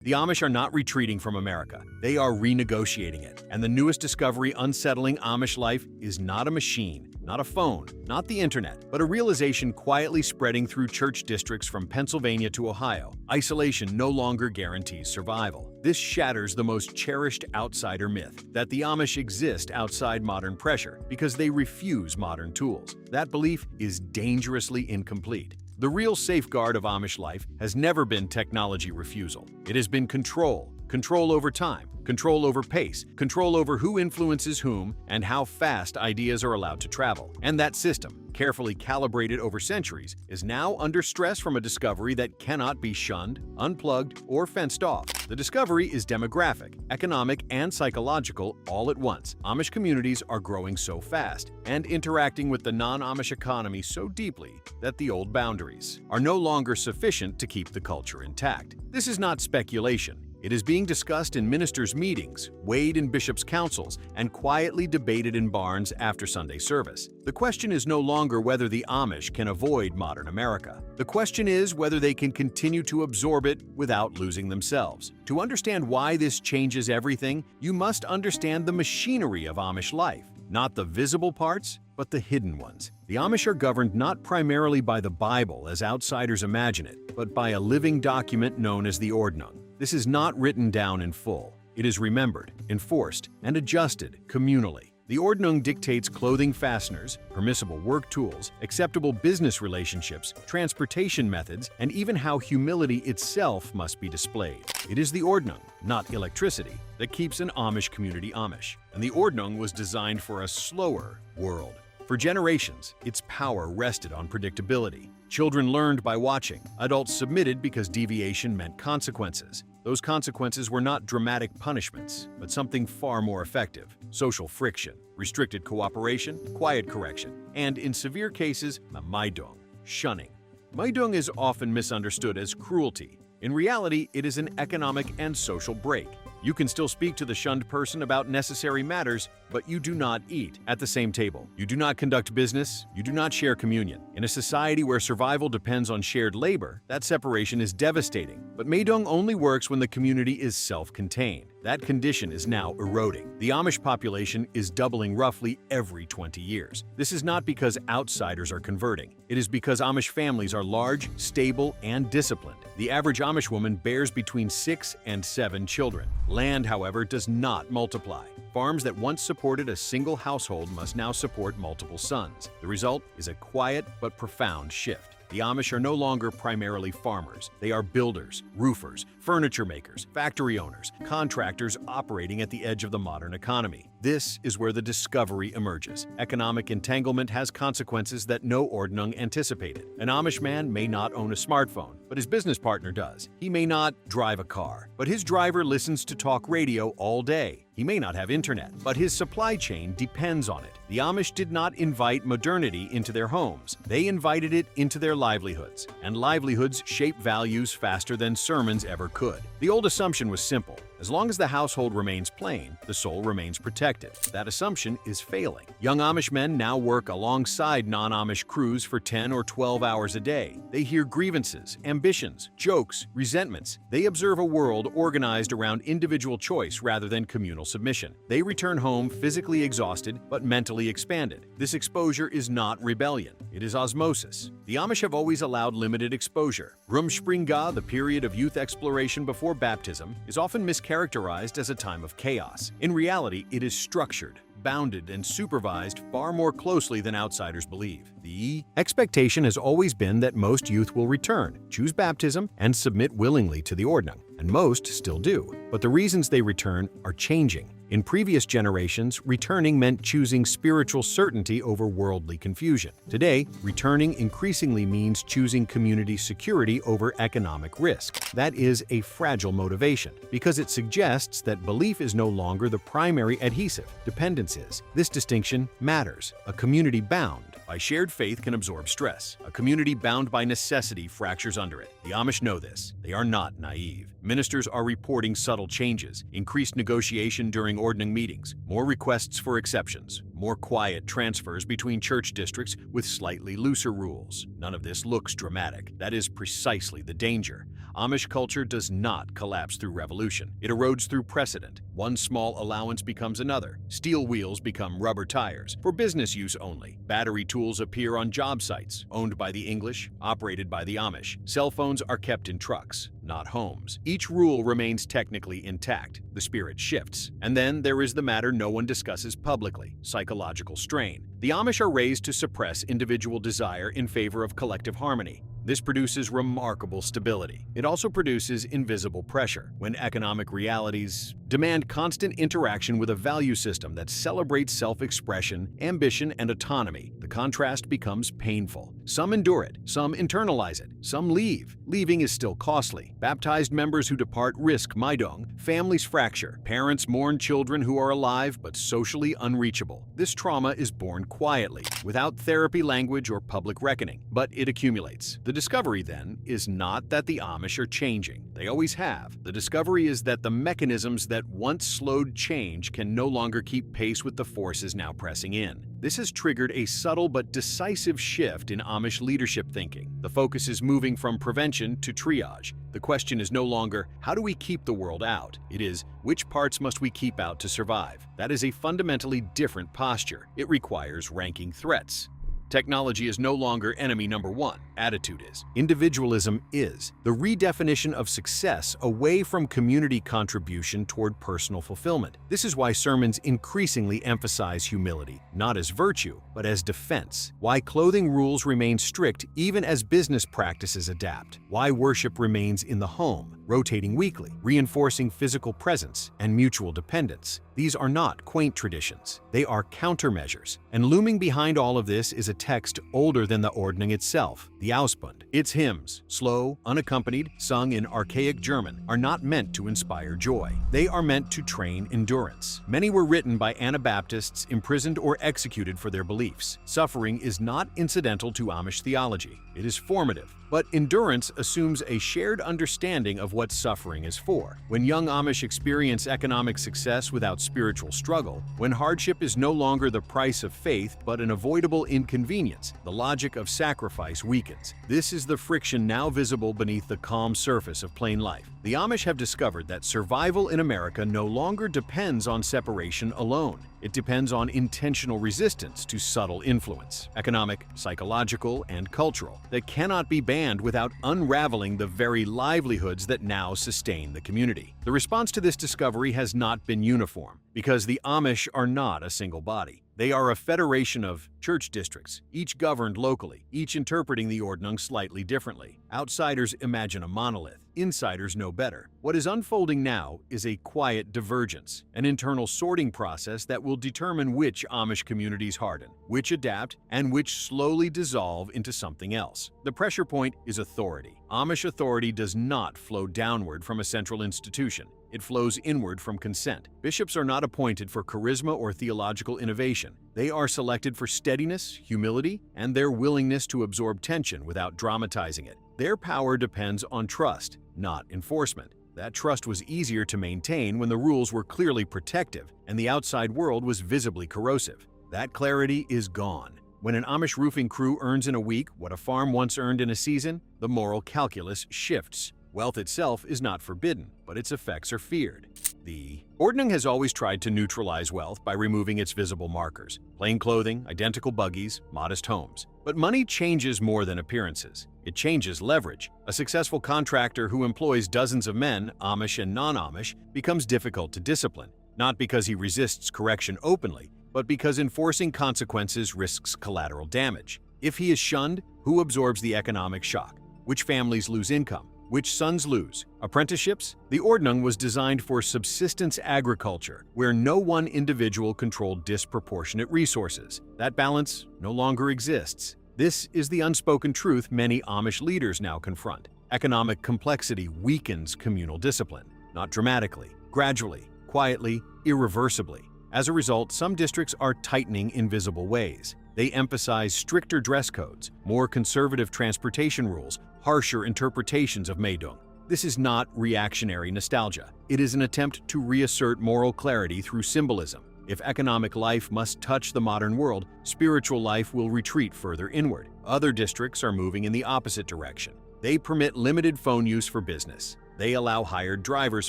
The Amish are not retreating from America. They are renegotiating it. And the newest discovery unsettling Amish life is not a machine, not a phone, not the internet, but a realization quietly spreading through church districts from Pennsylvania to Ohio. Isolation no longer guarantees survival. This shatters the most cherished outsider myth, that the Amish exist outside modern pressure because they refuse modern tools. That belief is dangerously incomplete. The real safeguard of Amish life has never been technology refusal. It has been control. Control over time, control over pace, control over who influences whom, and how fast ideas are allowed to travel. And that system, carefully calibrated over centuries, is now under stress from a discovery that cannot be shunned, unplugged, or fenced off. The discovery is demographic, economic, and psychological all at once. Amish communities are growing so fast and interacting with the non-Amish economy so deeply that the old boundaries are no longer sufficient to keep the culture intact. This is not speculation. It is being discussed in ministers' meetings, weighed in bishops' councils, and quietly debated in barns after Sunday service. The question is no longer whether the Amish can avoid modern America. The question is whether they can continue to absorb it without losing themselves. To understand why this changes everything, you must understand the machinery of Amish life. Not the visible parts, but the hidden ones. The Amish are governed not primarily by the Bible as outsiders imagine it, but by a living document known as the Ordnung. This is not written down in full. It is remembered, enforced, and adjusted communally. The Ordnung dictates clothing fasteners, permissible work tools, acceptable business relationships, transportation methods, and even how humility itself must be displayed. It is the Ordnung, not electricity, that keeps an Amish community Amish. And the Ordnung was designed for a slower world. For generations, its power rested on predictability. Children learned by watching. Adults submitted because deviation meant consequences. Those consequences were not dramatic punishments, but something far more effective: social friction, restricted cooperation, quiet correction, and in severe cases, a maidong, shunning. Maidong is often misunderstood as cruelty. In reality, it is an economic and social break. You can still speak to the shunned person about necessary matters, but you do not eat at the same table. You do not conduct business. You do not share communion. In a society where survival depends on shared labor, that separation is devastating. But Maidong only works when the community is self-contained. That condition is now eroding. The Amish population is doubling roughly every 20 years. This is not because outsiders are converting. It is because Amish families are large, stable, and disciplined. The average Amish woman bears between 6 and 7 children. Land, however, does not multiply. Farms that once supported a single household must now support multiple sons. The result is a quiet but profound shift. The Amish are no longer primarily farmers. They are builders, roofers, furniture makers, factory owners, contractors operating at the edge of the modern economy. This is where the discovery emerges. Economic entanglement has consequences that no Ordnung anticipated. An Amish man may not own a smartphone, but his business partner does. He may not drive a car, but his driver listens to talk radio all day. He may not have internet, but his supply chain depends on it. The Amish did not invite modernity into their homes. They invited it into their livelihoods, and livelihoods shape values faster than sermons ever could. The old assumption was simple. As long as the household remains plain, the soul remains protected. That assumption is failing. Young Amish men now work alongside non-Amish crews for 10 or 12 hours a day. They hear grievances, ambitions, jokes, resentments. They observe a world organized around individual choice rather than communal submission. They return home physically exhausted but mentally expanded. This exposure is not rebellion. It is osmosis. The Amish have always allowed limited exposure. Rumspringa, the period of youth exploration before baptism, is often mischaracterized as a time of chaos. In reality, it is structured, bounded, and supervised far more closely than outsiders believe. The expectation has always been that most youth will return, choose baptism, and submit willingly to the Ordnung, and most still do. But the reasons they return are changing. In previous generations, returning meant choosing spiritual certainty over worldly confusion. Today, returning increasingly means choosing community security over economic risk. That is a fragile motivation, because it suggests that belief is no longer the primary adhesive. Dependence is. This distinction matters. A community bound by shared faith can absorb stress. A community bound by necessity fractures under it. The Amish know this. They are not naive. Ministers are reporting subtle changes, increased negotiation during Ordnung meetings, more requests for exceptions, More quiet transfers between church districts with slightly looser rules. None of this looks dramatic. That is precisely the danger. Amish culture does not collapse through revolution. It erodes through precedent. One small allowance becomes another. Steel wheels become rubber tires, for business use only. Battery tools appear on job sites, owned by the English, operated by the Amish. Cell phones are kept in trucks, not homes. Each rule remains technically intact. The spirit shifts. And then there is the matter no one discusses publicly: psychological strain. The Amish are raised to suppress individual desire in favor of collective harmony. This produces remarkable stability. It also produces invisible pressure. When economic realities demand constant interaction with a value system that celebrates self-expression, ambition, and autonomy, the contrast becomes painful. Some endure it, some internalize it, some leave. Leaving is still costly. Baptized members who depart risk Maidong, families fracture, parents mourn children who are alive but socially unreachable. This trauma is born quietly, without therapy language or public reckoning, but it accumulates. The discovery, then, is not that the Amish are changing. They always have. The discovery is that the mechanisms that once slowed change can no longer keep pace with the forces now pressing in. This has triggered a subtle but decisive shift in Amish leadership thinking. The focus is moving from prevention to triage. The question is no longer, how do we keep the world out? It is, which parts must we keep out to survive? That is a fundamentally different posture. It requires ranking threats. Technology is no longer enemy number one. Attitude is. Individualism is. The redefinition of success away from community contribution toward personal fulfillment. This is why sermons increasingly emphasize humility, not as virtue, but as defense. Why clothing rules remain strict even as business practices adapt. Why worship remains in the home, rotating weekly, reinforcing physical presence and mutual dependence. These are not quaint traditions. They are countermeasures. And looming behind all of this is a text older than the Ordnung itself, the Ausbund. Its hymns, slow, unaccompanied, sung in archaic German, are not meant to inspire joy. They are meant to train endurance. Many were written by Anabaptists imprisoned or executed for their beliefs. Suffering is not incidental to Amish theology. It is formative. But endurance assumes a shared understanding of what suffering is for. When young Amish experience economic success without spiritual struggle, when hardship is no longer the price of faith but an avoidable inconvenience, the logic of sacrifice weakens. This is the friction now visible beneath the calm surface of plain life. The Amish have discovered that survival in America no longer depends on separation alone. It depends on intentional resistance to subtle influence, economic, psychological, and cultural, that cannot be banned without unraveling the very livelihoods that now sustain the community. The response to this discovery has not been uniform, because the Amish are not a single body. They are a federation of church districts, each governed locally, each interpreting the Ordnung slightly differently. Outsiders imagine a monolith. Insiders know better. What is unfolding now is a quiet divergence, an internal sorting process that will determine which Amish communities harden, which adapt, and which slowly dissolve into something else. The pressure point is authority. Amish authority does not flow downward from a central institution. It flows inward from consent. Bishops are not appointed for charisma or theological innovation. They are selected for steadiness, humility, and their willingness to absorb tension without dramatizing it. Their power depends on trust, not enforcement. That trust was easier to maintain when the rules were clearly protective and the outside world was visibly corrosive. That clarity is gone. When an Amish roofing crew earns in a week what a farm once earned in a season, the moral calculus shifts. Wealth itself is not forbidden, but its effects are feared. The Ordnung has always tried to neutralize wealth by removing its visible markers: plain clothing, identical buggies, modest homes. But money changes more than appearances. It changes leverage. A successful contractor who employs dozens of men, Amish and non-Amish, becomes difficult to discipline, not because he resists correction openly, but because enforcing consequences risks collateral damage. If he is shunned, who absorbs the economic shock? Which families lose income? Which sons lose? Apprenticeships? The Ordnung was designed for subsistence agriculture, where no one individual controlled disproportionate resources. That balance no longer exists. This is the unspoken truth many Amish leaders now confront. Economic complexity weakens communal discipline, not dramatically, gradually, quietly, irreversibly. As a result, some districts are tightening in visible ways. They emphasize stricter dress codes, more conservative transportation rules, harsher interpretations of Meidung. This is not reactionary nostalgia. It is an attempt to reassert moral clarity through symbolism. If economic life must touch the modern world, spiritual life will retreat further inward. Other districts are moving in the opposite direction. They permit limited phone use for business. They allow hired drivers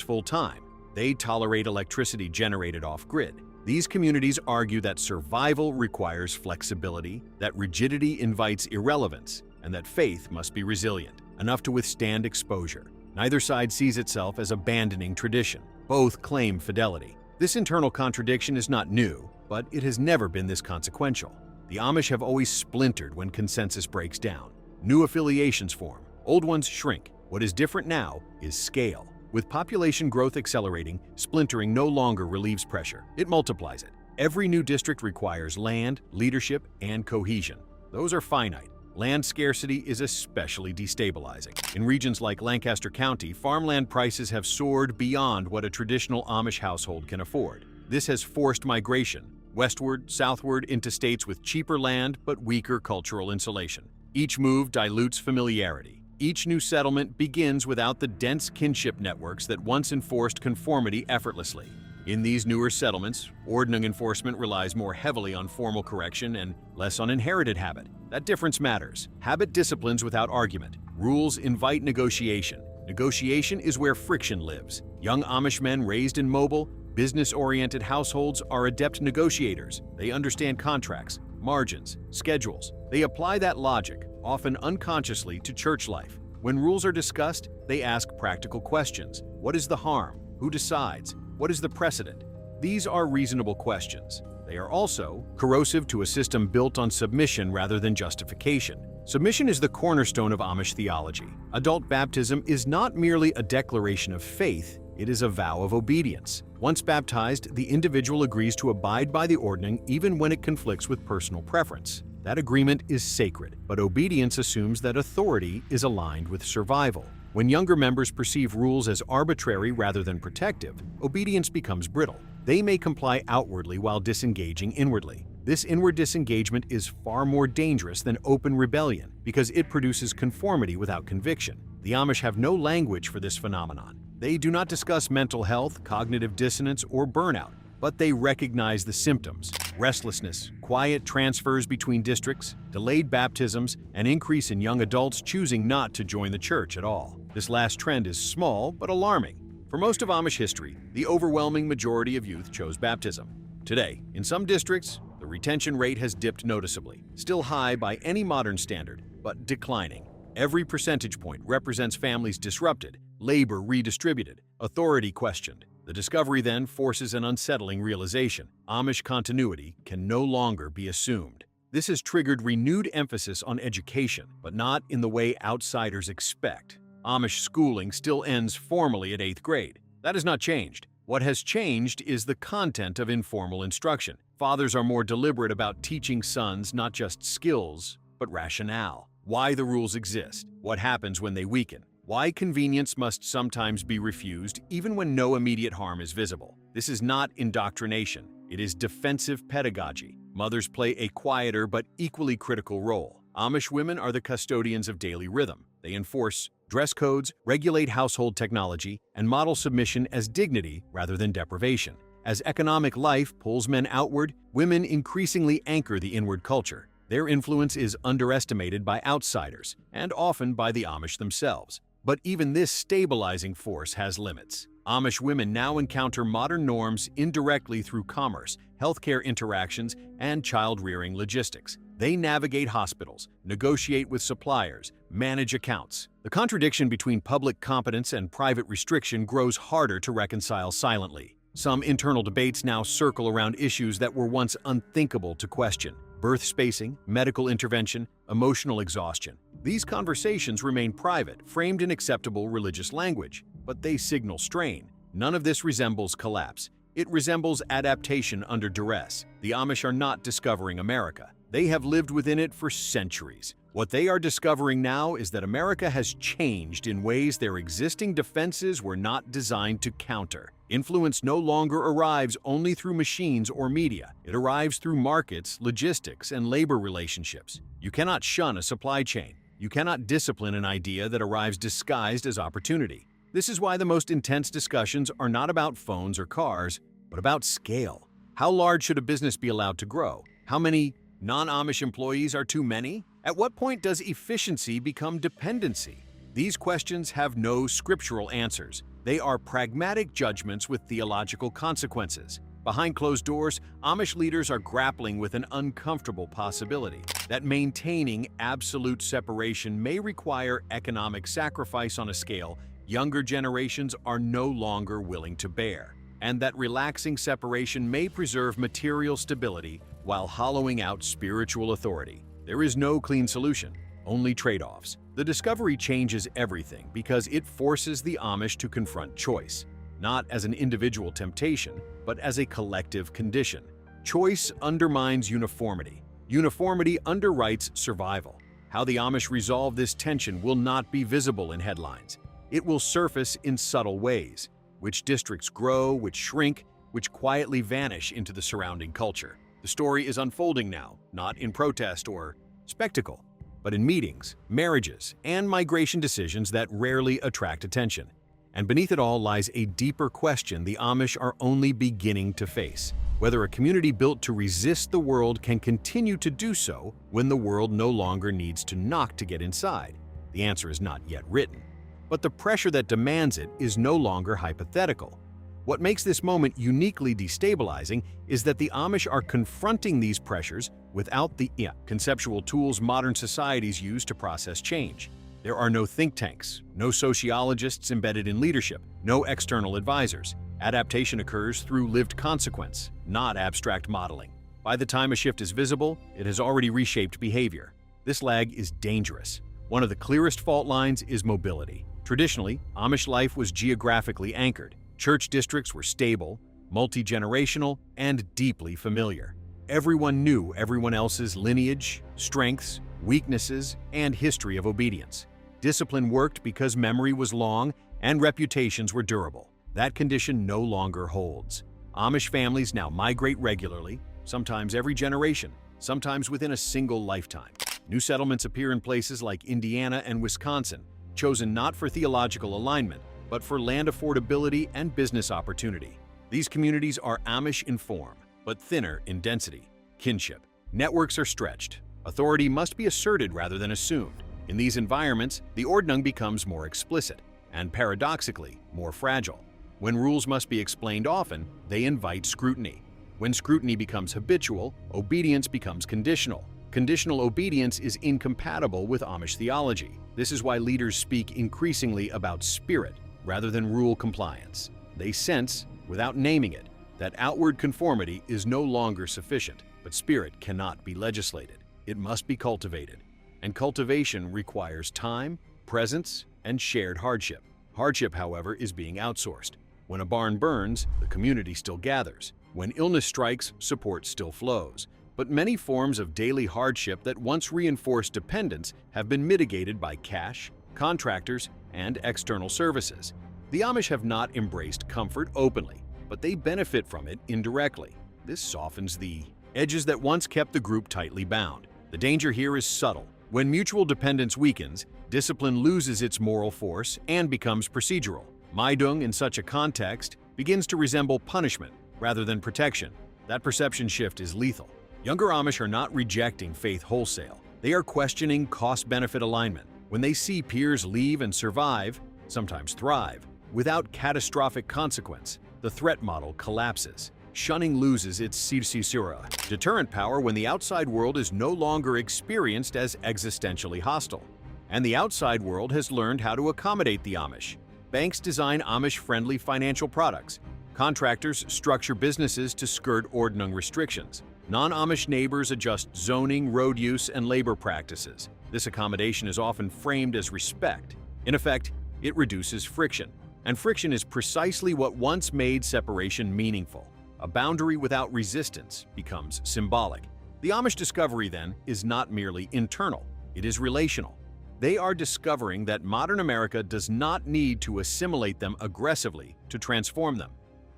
full-time. They tolerate electricity generated off-grid. These communities argue that survival requires flexibility, that rigidity invites irrelevance, and that faith must be resilient, enough to withstand exposure. Neither side sees itself as abandoning tradition. Both claim fidelity. This internal contradiction is not new, but it has never been this consequential. The Amish have always splintered when consensus breaks down. New affiliations form, old ones shrink. What is different now is scale. With population growth accelerating, splintering no longer relieves pressure. It multiplies it. Every new district requires land, leadership, and cohesion. Those are finite. Land scarcity is especially destabilizing. In regions like Lancaster County, farmland prices have soared beyond what a traditional Amish household can afford. This has forced migration, westward, southward, into states with cheaper land but weaker cultural insulation. Each move dilutes familiarity. Each new settlement begins without the dense kinship networks that once enforced conformity effortlessly. In these newer settlements, ordnung enforcement relies more heavily on formal correction and less on inherited habit. That difference matters. Habit disciplines without argument. Rules invite negotiation. Negotiation is where friction lives. Young Amish men raised in mobile, business-oriented households are adept negotiators. They understand contracts, margins, schedules. They apply that logic, often unconsciously, to church life. When rules are discussed, they ask practical questions. What is the harm? Who decides? What is the precedent? These are reasonable questions. They are also corrosive to a system built on submission rather than justification. Submission is the cornerstone of Amish theology. Adult baptism is not merely a declaration of faith, it is a vow of obedience. Once baptized, the individual agrees to abide by the ordnung even when it conflicts with personal preference. That agreement is sacred, but obedience assumes that authority is aligned with survival. When younger members perceive rules as arbitrary rather than protective, obedience becomes brittle. They may comply outwardly while disengaging inwardly. This inward disengagement is far more dangerous than open rebellion because it produces conformity without conviction. The Amish have no language for this phenomenon. They do not discuss mental health, cognitive dissonance, or burnout, but they recognize the symptoms: restlessness, quiet transfers between districts, delayed baptisms, and increase in young adults choosing not to join the church at all. This last trend is small but alarming. For most of Amish history, the overwhelming majority of youth chose baptism. Today, in some districts, the retention rate has dipped noticeably, still high by any modern standard, but declining. Every percentage point represents families disrupted, labor redistributed, authority questioned. The discovery then forces an unsettling realization: Amish continuity can no longer be assumed. This has triggered renewed emphasis on education, but not in the way outsiders expect. Amish schooling still ends formally at 8th grade. That has not changed. What has changed is the content of informal instruction. Fathers are more deliberate about teaching sons not just skills, but rationale. Why the rules exist, what happens when they weaken, why convenience must sometimes be refused even when no immediate harm is visible. This is not indoctrination, it is defensive pedagogy. Mothers play a quieter but equally critical role. Amish women are the custodians of daily rhythm. They enforce dress codes, regulate household technology, and model submission as dignity rather than deprivation. As economic life pulls men outward, women increasingly anchor the inward culture. Their influence is underestimated by outsiders, and often by the Amish themselves. But even this stabilizing force has limits. Amish women now encounter modern norms indirectly through commerce, healthcare interactions, and child-rearing logistics. They navigate hospitals, negotiate with suppliers, manage accounts. The contradiction between public competence and private restriction grows harder to reconcile silently. Some internal debates now circle around issues that were once unthinkable to question: birth spacing, medical intervention, emotional exhaustion. These conversations remain private, framed in acceptable religious language, but they signal strain. None of this resembles collapse. It resembles adaptation under duress. The Amish are not discovering America. They have lived within it for centuries. What they are discovering now is that America has changed in ways their existing defenses were not designed to counter. Influence no longer arrives only through machines or media. It arrives through markets, logistics, and labor relationships. You cannot shun a supply chain. You cannot discipline an idea that arrives disguised as opportunity. This is why the most intense discussions are not about phones or cars, but about scale. How large should a business be allowed to grow? How many non-Amish employees are too many? At what point does efficiency become dependency? These questions have no scriptural answers. They are pragmatic judgments with theological consequences. Behind closed doors, Amish leaders are grappling with an uncomfortable possibility that maintaining absolute separation may require economic sacrifice on a scale younger generations are no longer willing to bear, and that relaxing separation may preserve material stability while hollowing out spiritual authority. There is no clean solution, only trade-offs. The discovery changes everything because it forces the Amish to confront choice, not as an individual temptation, but as a collective condition. Choice undermines uniformity. Uniformity underwrites survival. How the Amish resolve this tension will not be visible in headlines. It will surface in subtle ways. Which districts grow, which shrink, which quietly vanish into the surrounding culture. The story is unfolding now, not in protest or spectacle, but in meetings, marriages, and migration decisions that rarely attract attention. And beneath it all lies a deeper question the Amish are only beginning to face: whether a community built to resist the world can continue to do so when the world no longer needs to knock to get inside. The answer is not yet written, but the pressure that demands it is no longer hypothetical. What makes this moment uniquely destabilizing is that the Amish are confronting these pressures without the conceptual tools modern societies use to process change. There are no think tanks, no sociologists embedded in leadership, no external advisors. Adaptation occurs through lived consequence, not abstract modeling. By the time a shift is visible, it has already reshaped behavior. This lag is dangerous. One of the clearest fault lines is mobility. Traditionally, Amish life was geographically anchored. Church districts were stable, multi-generational, and deeply familiar. Everyone knew everyone else's lineage, strengths, weaknesses, and history of obedience. Discipline worked because memory was long and reputations were durable. That condition no longer holds. Amish families now migrate regularly, sometimes every generation, sometimes within a single lifetime. New settlements appear in places like Indiana and Wisconsin, chosen not for theological alignment, but for land affordability and business opportunity. These communities are Amish in form, but thinner in density. Kinship. Networks are stretched. Authority must be asserted rather than assumed. In these environments, the Ordnung becomes more explicit, and paradoxically, more fragile. When rules must be explained often, they invite scrutiny. When scrutiny becomes habitual, obedience becomes conditional. Conditional obedience is incompatible with Amish theology. This is why leaders speak increasingly about spirit rather than rule compliance. They sense, without naming it, that outward conformity is no longer sufficient, but spirit cannot be legislated. It must be cultivated. And cultivation requires time, presence, and shared hardship. Hardship, however, is being outsourced. When a barn burns, the community still gathers. When illness strikes, support still flows. But many forms of daily hardship that once reinforced dependence have been mitigated by cash, contractors, and external services. The Amish have not embraced comfort openly, but they benefit from it indirectly. This softens the edges that once kept the group tightly bound. The danger here is subtle. When mutual dependence weakens, discipline loses its moral force and becomes procedural. Meidung, in such a context, begins to resemble punishment rather than protection. That perception shift is lethal. Younger Amish are not rejecting faith wholesale. They are questioning cost-benefit alignment. When they see peers leave and survive, sometimes thrive, without catastrophic consequence, the threat model collapses. Shunning loses its sisura, deterrent power when the outside world is no longer experienced as existentially hostile. And the outside world has learned how to accommodate the Amish. Banks design Amish-friendly financial products. Contractors structure businesses to skirt Ordnung restrictions. Non-Amish neighbors adjust zoning, road use, and labor practices. This accommodation is often framed as respect. In effect, it reduces friction. And friction is precisely what once made separation meaningful. A boundary without resistance becomes symbolic. The Amish discovery, then, is not merely internal, it is relational. They are discovering that modern America does not need to assimilate them aggressively to transform them.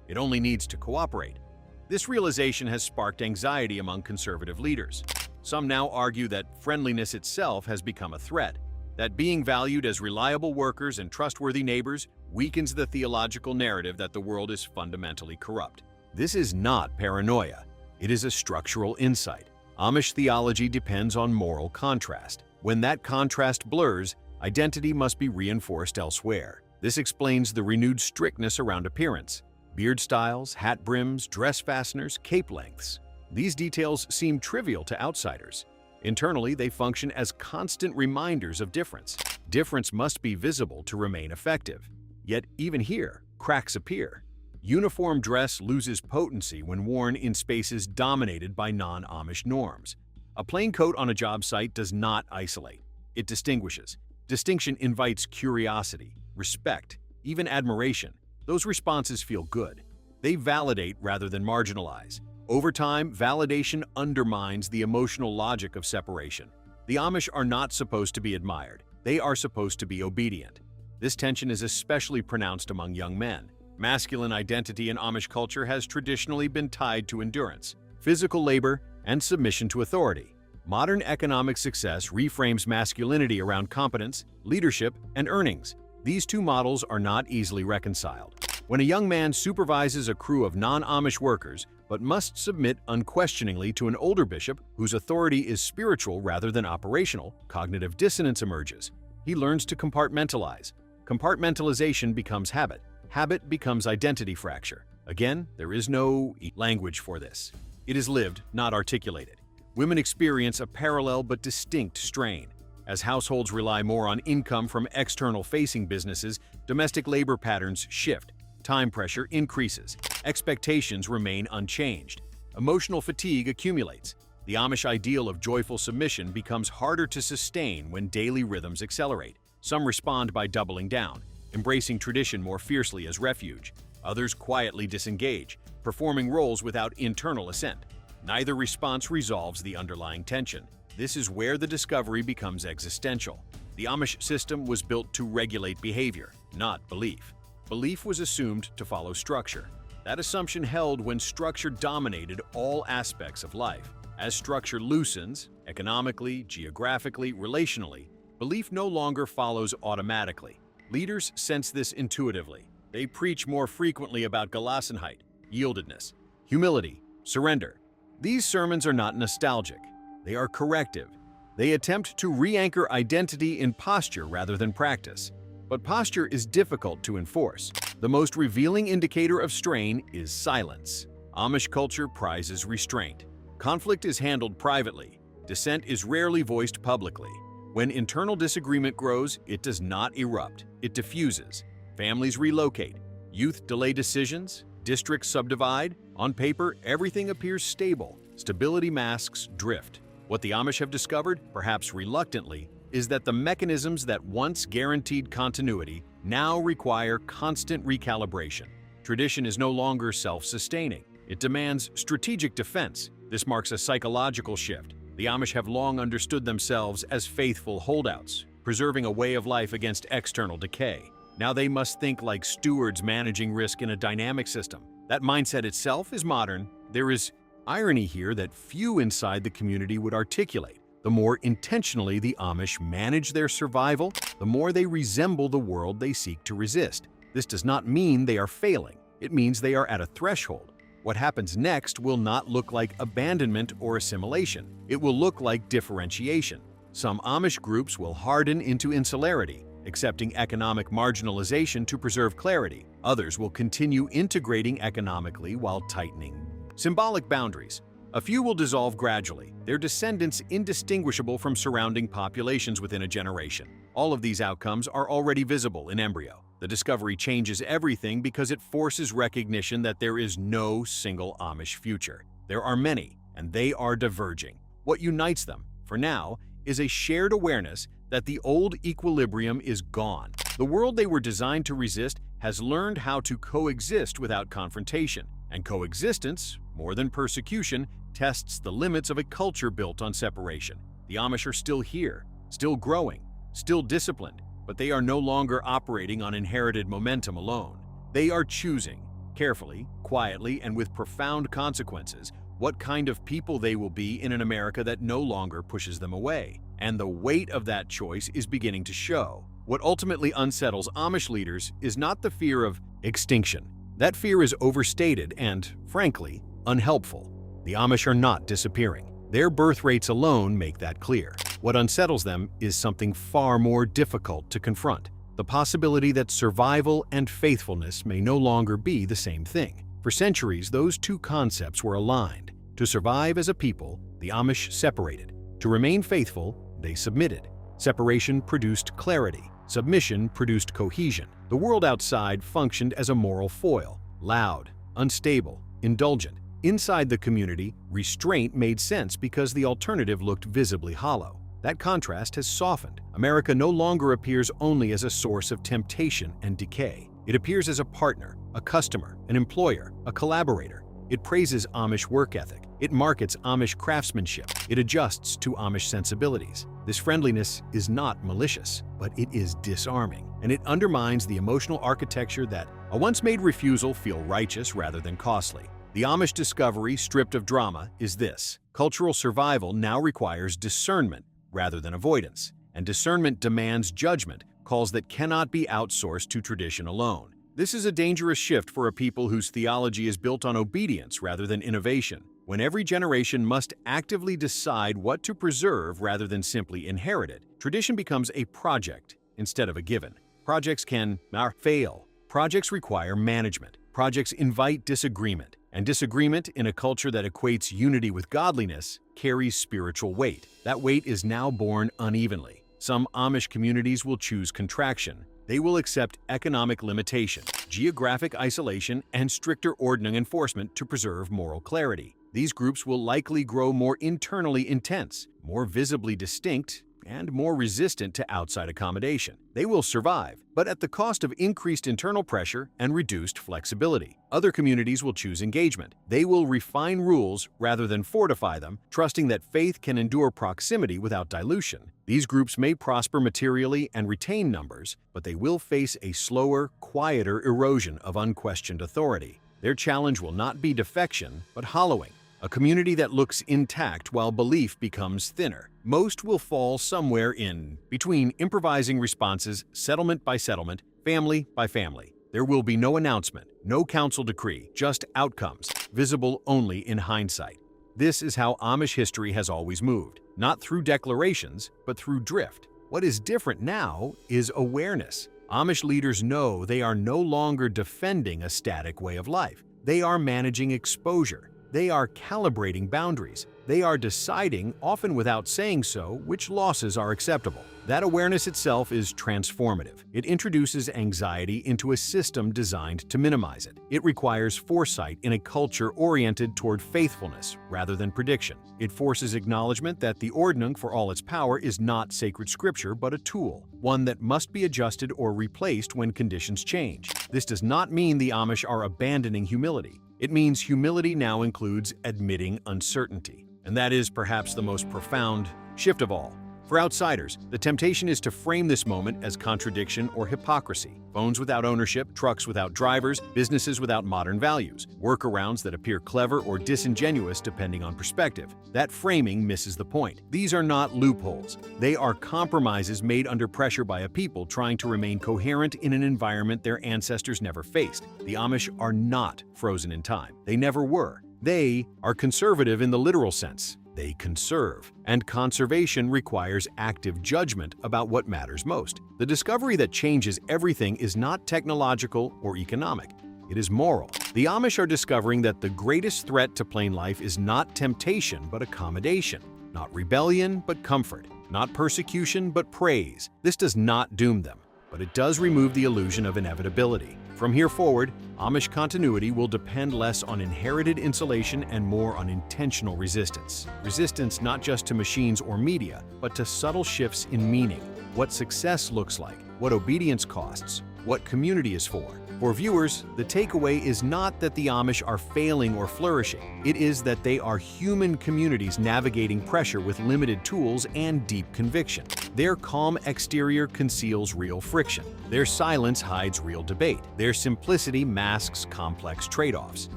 It only needs to cooperate. This realization has sparked anxiety among conservative leaders. Some now argue that friendliness itself has become a threat, that being valued as reliable workers and trustworthy neighbors weakens the theological narrative that the world is fundamentally corrupt. This is not paranoia. It is a structural insight. Amish theology depends on moral contrast. When that contrast blurs, identity must be reinforced elsewhere. This explains the renewed strictness around appearance. Beard styles, hat brims, dress fasteners, cape lengths. These details seem trivial to outsiders. Internally, they function as constant reminders of difference. Difference must be visible to remain effective. Yet even here, cracks appear. Uniform dress loses potency when worn in spaces dominated by non-Amish norms. A plain coat on a job site does not isolate. It distinguishes. Distinction invites curiosity, respect, even admiration. Those responses feel good. They validate rather than marginalize. Over time, validation undermines the emotional logic of separation. The Amish are not supposed to be admired. They are supposed to be obedient. This tension is especially pronounced among young men. Masculine identity in Amish culture has traditionally been tied to endurance, physical labor, and submission to authority. Modern economic success reframes masculinity around competence, leadership, and earnings. These two models are not easily reconciled. When a young man supervises a crew of non-Amish workers but must submit unquestioningly to an older bishop whose authority is spiritual rather than operational, cognitive dissonance emerges. He learns to compartmentalize. Compartmentalization becomes habit. Habit becomes identity fracture. Again, there is no language for this. It is lived, not articulated. Women experience a parallel but distinct strain. As households rely more on income from external-facing businesses, domestic labor patterns shift. Time pressure increases. Expectations remain unchanged. Emotional fatigue accumulates. The Amish ideal of joyful submission becomes harder to sustain when daily rhythms accelerate. Some respond by doubling down, embracing tradition more fiercely as refuge. Others quietly disengage, performing roles without internal assent. Neither response resolves the underlying tension. This is where the discovery becomes existential. The Amish system was built to regulate behavior, not belief. Belief was assumed to follow structure. That assumption held when structure dominated all aspects of life. As structure loosens, economically, geographically, relationally, belief no longer follows automatically. Leaders sense this intuitively. They preach more frequently about Gelassenheit, yieldedness, humility, surrender. These sermons are not nostalgic. They are corrective. They attempt to re-anchor identity in posture rather than practice. But posture is difficult to enforce. The most revealing indicator of strain is silence. Amish culture prizes restraint. Conflict is handled privately. Dissent is rarely voiced publicly. When internal disagreement grows, it does not erupt. It diffuses. Families relocate. Youth delay decisions. Districts subdivide. On paper, everything appears stable. Stability masks drift. What the Amish have discovered, perhaps reluctantly, is that the mechanisms that once guaranteed continuity now require constant recalibration. Tradition is no longer self-sustaining. It demands strategic defense. This marks a psychological shift. The Amish have long understood themselves as faithful holdouts, preserving a way of life against external decay. Now they must think like stewards managing risk in a dynamic system. That mindset itself is modern. There is irony here that few inside the community would articulate. The more intentionally the Amish manage their survival, the more they resemble the world they seek to resist. This does not mean they are failing. It means they are at a threshold. What happens next will not look like abandonment or assimilation. It will look like differentiation. Some Amish groups will harden into insularity, accepting economic marginalization to preserve clarity. Others will continue integrating economically while tightening symbolic boundaries. A few will dissolve gradually, their descendants indistinguishable from surrounding populations within a generation. All of these outcomes are already visible in embryo. The discovery changes everything because it forces recognition that there is no single Amish future. There are many, and they are diverging. What unites them, for now, is a shared awareness that the old equilibrium is gone. The world they were designed to resist has learned how to coexist without confrontation, and coexistence, more than persecution, tests the limits of a culture built on separation. The Amish are still here, still growing, still disciplined, but they are no longer operating on inherited momentum alone. They are choosing, carefully, quietly, and with profound consequences, what kind of people they will be in an America that no longer pushes them away. And the weight of that choice is beginning to show. What ultimately unsettles Amish leaders is not the fear of extinction. That fear is overstated and, frankly, unhelpful. The Amish are not disappearing. Their birth rates alone make that clear. What unsettles them is something far more difficult to confront: the possibility that survival and faithfulness may no longer be the same thing. For centuries, those two concepts were aligned. To survive as a people, the Amish separated. To remain faithful, they submitted. Separation produced clarity. Submission produced cohesion. The world outside functioned as a moral foil: loud, unstable, indulgent. Inside the community, restraint made sense because the alternative looked visibly hollow. That contrast has softened. America no longer appears only as a source of temptation and decay. It appears as a partner, a customer, an employer, a collaborator. It praises Amish work ethic. It markets Amish craftsmanship. It adjusts to Amish sensibilities. This friendliness is not malicious, but it is disarming, and it undermines the emotional architecture that a once-made refusal feel righteous rather than costly. The Amish discovery, stripped of drama, is this: cultural survival now requires discernment rather than avoidance, and discernment demands judgment, calls that cannot be outsourced to tradition alone. This is a dangerous shift for a people whose theology is built on obedience rather than innovation. When every generation must actively decide what to preserve rather than simply inherit it, tradition becomes a project instead of a given. Projects can fail. Projects require management. Projects invite disagreement. And disagreement in a culture that equates unity with godliness carries spiritual weight. That weight is now borne unevenly. Some Amish communities will choose contraction. They will accept economic limitation, geographic isolation, and stricter ordning enforcement to preserve moral clarity. These groups will likely grow more internally intense, more visibly distinct, and more resistant to outside accommodation. They will survive, but at the cost of increased internal pressure and reduced flexibility. Other communities will choose engagement. They will refine rules rather than fortify them, trusting that faith can endure proximity without dilution. These groups may prosper materially and retain numbers, but they will face a slower, quieter erosion of unquestioned authority. Their challenge will not be defection, but hollowing. A community that looks intact while belief becomes thinner. Most will fall somewhere in between improvising responses, settlement by settlement, family by family. There will be no announcement, no council decree, just outcomes, visible only in hindsight. This is how Amish history has always moved, not through declarations, but through drift. What is different now is awareness. Amish leaders know they are no longer defending a static way of life. They are managing exposure. They are calibrating boundaries. They are deciding, often without saying so, which losses are acceptable. That awareness itself is transformative. It introduces anxiety into a system designed to minimize it. It requires foresight in a culture oriented toward faithfulness rather than prediction. It forces acknowledgement that the ordnung, for all its power, is not sacred scripture but a tool, one that must be adjusted or replaced when conditions change. This does not mean the Amish are abandoning humility. It means humility now includes admitting uncertainty. And that is perhaps the most profound shift of all. For outsiders, the temptation is to frame this moment as contradiction or hypocrisy. Phones without ownership, trucks without drivers, businesses without modern values, workarounds that appear clever or disingenuous depending on perspective. That framing misses the point. These are not loopholes. They are compromises made under pressure by a people trying to remain coherent in an environment their ancestors never faced. The Amish are not frozen in time. They never were. They are conservative in the literal sense. They conserve, and conservation requires active judgment about what matters most. The discovery that changes everything is not technological or economic. It is moral. The Amish are discovering that the greatest threat to plain life is not temptation but accommodation, not rebellion but comfort, not persecution but praise. This does not doom them, but it does remove the illusion of inevitability. From here forward, Amish continuity will depend less on inherited insulation and more on intentional resistance. Resistance not just to machines or media, but to subtle shifts in meaning, what success looks like, what obedience costs, what community is for. For viewers, the takeaway is not that the Amish are failing or flourishing. It is that they are human communities navigating pressure with limited tools and deep conviction. Their calm exterior conceals real friction. Their silence hides real debate. Their simplicity masks complex trade-offs.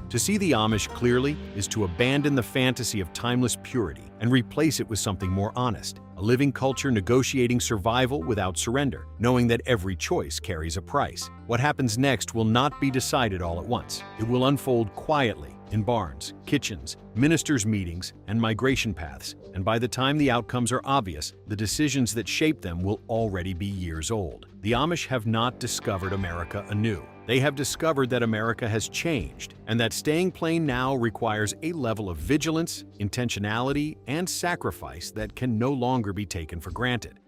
To see the Amish clearly is to abandon the fantasy of timeless purity and replace it with something more honest. a living culture negotiating survival without surrender, knowing that every choice carries a price. What happens next will not be decided all at once. It will unfold quietly in barns, kitchens, ministers' meetings, and migration paths, and by the time the outcomes are obvious, the decisions that shape them will already be years old. The Amish have not discovered America anew. They have discovered that America has changed, and that staying plain now requires a level of vigilance, intentionality, and sacrifice that can no longer be taken for granted.